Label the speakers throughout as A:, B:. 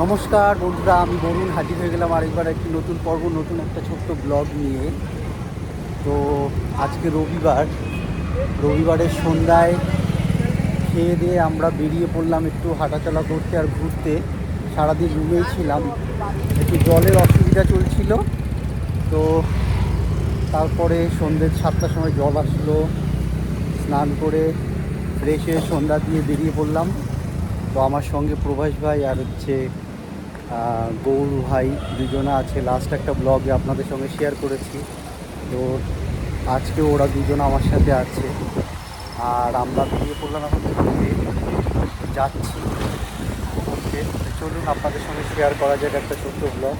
A: নমস্কার বন্ধুরা, আমি বরুণ হাজির হয়ে গেলাম আরেকবার একটি নতুন পর্ব, নতুন একটা ছোট্ট ব্লগ নিয়ে। তো আজকে রবিবারের সন্ধ্যায় খেয়ে দিয়ে আমরা বেরিয়ে পড়লাম একটু হাঁটাচলা করতে আর ঘুরতে। সারাদিন রুমেই ছিলাম, একটু জলের অসুবিধা চলছিল। তো তারপরে সন্ধ্যে 7টার সময় জল আসলো, স্নান করে ফ্রেশ হয়ে সন্ধ্যা দিয়ে বেরিয়ে পড়লাম। তো আমার সঙ্গে প্রভাস ভাই আর গৌর ভাই দুজনে আছে। লাস্ট একটা ব্লগে আপনাদের সঙ্গে শেয়ার করেছি। তো আজকে ওরা দুজন আমার সাথে আছে আর আমরা বেরিয়ে পড়লাম এখন ঘুরতে যাচ্ছি ঘুরতে। চলুন আপনাদের সঙ্গে শেয়ার করা যাক একটা ছোট্ট ব্লগ।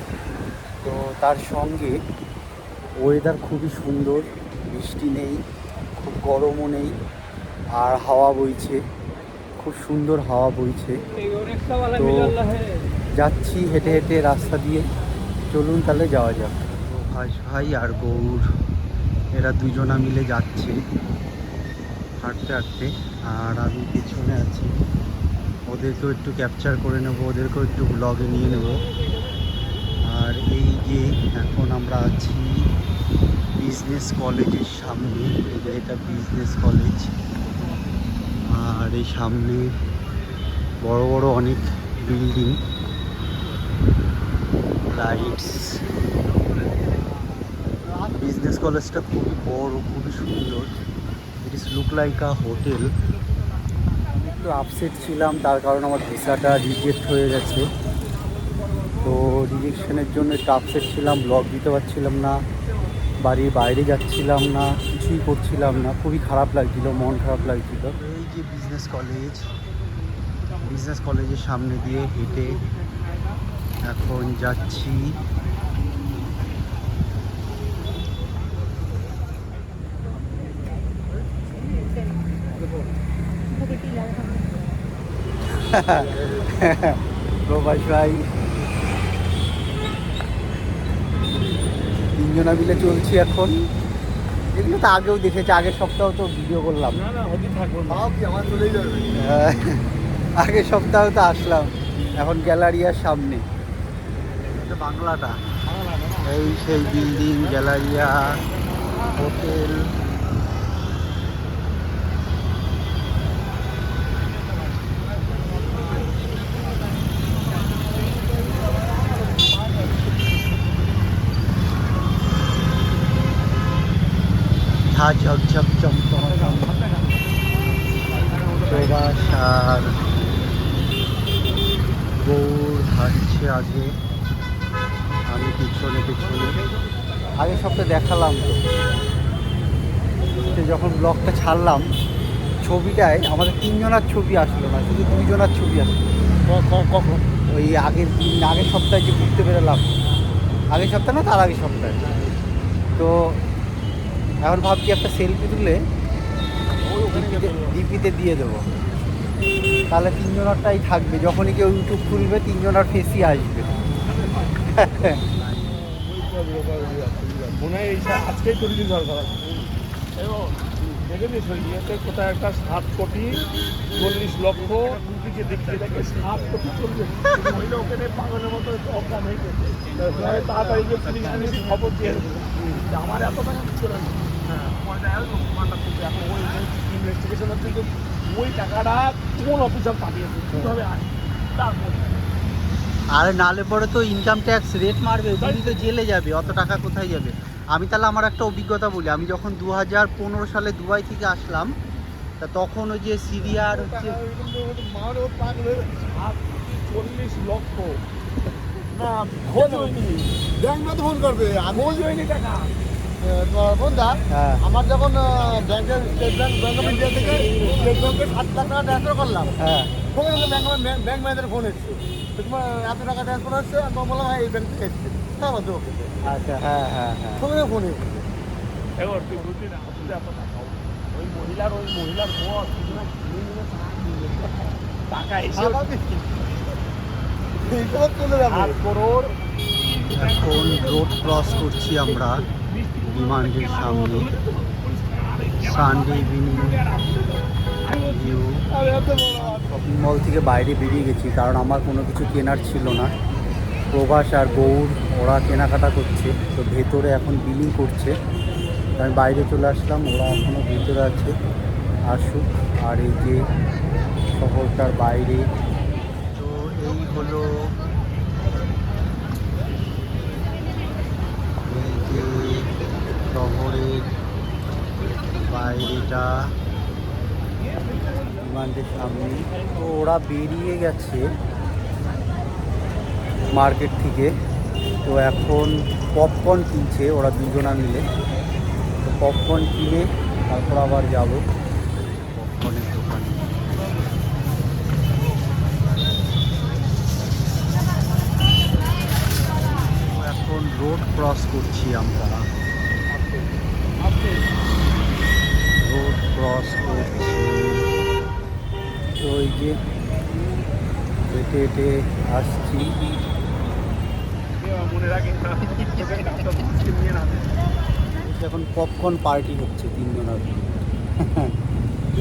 A: তো তার সঙ্গে ওয়েদার খুবই সুন্দর, বৃষ্টি নেই, খুব গরমও নেই, আর হাওয়া বইছে, খুব সুন্দর হাওয়া বইছে। তো যাচ্ছি হেঁটে হেঁটে রাস্তা দিয়ে। চলুন তাহলে যাওয়া যাক। ভাই ভাই আর গৌর এরা দুজনা মিলে যাচ্ছে হাঁটতে হাঁটতে, আর আমি পেছনে আছি। ওদেরকেও একটু ক্যাপচার করে নেব, ওদেরকেও একটু ব্লগে নিয়ে নেব। আর এই যে এখন আমরা আছি বিজনেস কলেজের সামনে। এটা বিজনেস কলেজ, আর এই সামনে বড় বড় অনেক বিল্ডিং, লাইটস। বিজনেস কলেজটা খুবই বড়, খুবই সুন্দর। ইট ইস লুক লাইক আ হোটেল। আমি একটু আপসেট ছিলাম, তার কারণ আমার ভিসাটা রিজেক্ট হয়ে গেছে। তো রিজেকশনের জন্য একটু আপসেট ছিলাম, ব্লগ দিতে পারছিলাম না, বাড়ির বাইরে যাচ্ছিলাম না, কিছুই করছিলাম না। খুবই খারাপ লাগছিল, মন খারাপ লাগছিল। এই যে বিজনেস কলেজ, বিজনেস কলেজের সামনে দিয়ে হেঁটে এখন যাচ্ছি। প্রভাস ভাই তিনজনা মিলে চলছি এখন। এগুলো তো আগেও দেখেছি, আগের সপ্তাহ তো ভিডিও করলাম। আগের সপ্তাহ তো আসলাম। এখন গ্যালারিয়ার সামনে বাংলাটা, এই সেই বিল্ডিং, গ্যালারিয়া, হোটেল। ঝা ঝকঝক চমচম। প্রবাস আর গৌর হাঁটছে আগে, আমি পিছনে পিছনে। আগের সপ্তাহে দেখালাম তো, যখন ব্লগটা ছাড়লাম ছবিটায় আমাদের তিনজনার ছবি আসলো না, শুধু দুইজনার ছবি আসলো। কখন? ওই আগের সপ্তাহে যে ঘুরতে বেরোলাম, আগের সপ্তাহে না তার আগের সপ্তাহে। তো এখন ভাবছি একটা সেলফি তুলে ডিপিতে দিয়ে দেবো, তাহলে তিনজনারটাই থাকবে। যখনই কেউ ইউটিউব খুলবে তিনজনার ফেসই আসবে।
B: মনে হয় আজকেই তৈরি দরকার আছে। দেখে নিস ইয়েতে কোথায় একটা 7,40,00,000 দিকে দেখতে দেখে 7,40,00,000 মহিলা ওখানে পাগলের মতো অজ্ঞান হয়ে গেছে। তাড়াতাড়ি যে পুলিশ খবর দিয়ে আমার এত টাকা ছিল না। হ্যাঁ এখন ওই ইনভেস্টিগেশন হচ্ছে যে ওই টাকাটা কোন অফিসার পাঠিয়েছে, কীভাবে আসে তারপর।
A: আর নালে পরে তো ইনকাম ট্যাক্স রেট মারবে, তুমি তো জেলে যাবে, অত টাকা কোথায় যাবে। আমি তাহলে আমার একটা অভিজ্ঞতা বলি। আমি যখন 2015 সালে দুবাই থেকে আসলাম, তা তখন ওই যে সিরিয়ার হচ্ছে
B: 40,00,000 না খোঁজ হয়নি, ব্যাংক তো ফোন করবে, খোঁজ হয়নি টাকা। বন্ধা আমার যখন ব্যাংকের স্টেট ব্যাংক অফ ইন্ডিয়া থেকে স্টেট ব্যাংকে 7 লাখ টাকা ট্রান্সফার করলাম, ফোন ব্যাংক ম্যানেজার ফোন এসছে, তোমার এত টাকা ট্রান্সফার হচ্ছে। আমি বললাম হ্যাঁ এই ব্যাংক থেকে এসছে। হ্যাঁ বলতো ওকে। আচ্ছা, হ্যাঁ হ্যাঁ হ্যাঁ, ফোনে ফোনে এবার তুই বুঝলি না ওই মহিলার বস টাকা এসে
A: এখন রোড ক্রস করছি আমরা বিমানের সামনে। Sunday evening view. Shopping mall থেকে বাইরে বেরিয়ে গেছি, কারণ আমার কোনো কিছু কেনার ছিল না। প্রভাস আর গৌর ওরা কেনাকাটা করছে, তো ভেতরে এখন বিলিং করছে। তো আমি বাইরে চলে আসলাম, ওরা এখনও ভেতরে আছে, আসুক। আর এই যে শহরটার বাইরে, তো এই হলো এই যে শহরের বাইরেটা, বিমানটির সামনে। তো ওরা বেরিয়ে গেছে মার্কেট থেকে, তো এখন পপকর্ন কিনছে ওরা দুজনা মিলে। তো পপকর্ন কিনে তারপর আবার যাব পপকর্নের দোকানে। এখন রোড ক্রস করছি আমরা, রোড ক্রস করছি। তো ওই যে হেঁটে হেঁটে আসছি। এখন পপকর্ন পার্টি হচ্ছে তিনজনের,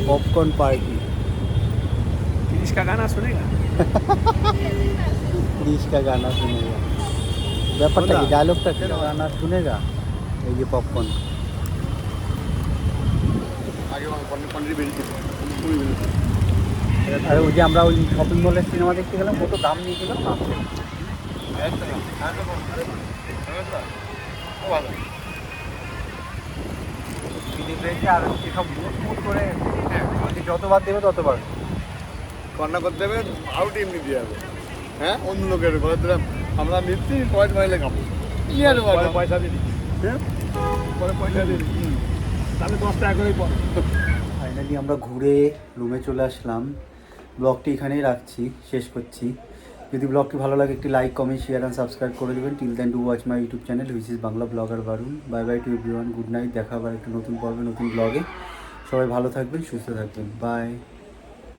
A: পপকর্ন পার্টি।
B: इसका गाना सुनेगा?
A: क्रिश का गाना सुनेगा, ব্যাপারটা কি, ডায়লগটা কি, গানা শুনেগা। এই যে পপকর্ন,
B: আগে পনির বেরিয়েছে, পুরি বেরিয়েছে।
A: আর ওই যে আমরা ওই শপিং মলের সিনেমা দেখতে গেলাম, কত দাম নিয়েছিল না, বিদেশে। আর এসব মুট করে যতবার দেবে ততবার
B: রান্না করতে হবে, আউট এমনি দিয়ে যাবে। হ্যাঁ, অন্য লোকের বলে দিলাম আমরা নিচ্ছি, পয়সা পাইলে খাবো, নিয়ে নেবো, পয়সা দিই। হ্যাঁ, পরে পয়সা দিই, তাহলে 10 টাকা করেই পড়ে।
A: ফাইনালি আমরা ঘুরে রুমে চলে আসলাম। ব্লগটি এখানেই রাখছি, শেষ করছি। যদি ব্লগটি ভালো লাগে একটি like, comment, share and subscribe করে দেবেন। Till then do watch my YouTube channel which is Bangla blogger Barun. Bye bye to everyone, good night. দেখা আবার একটা নতুন পর্বে নতুন ব্লগে। সবাই ভালো থাকবেন, সুস্থ থাকবেন, বাই।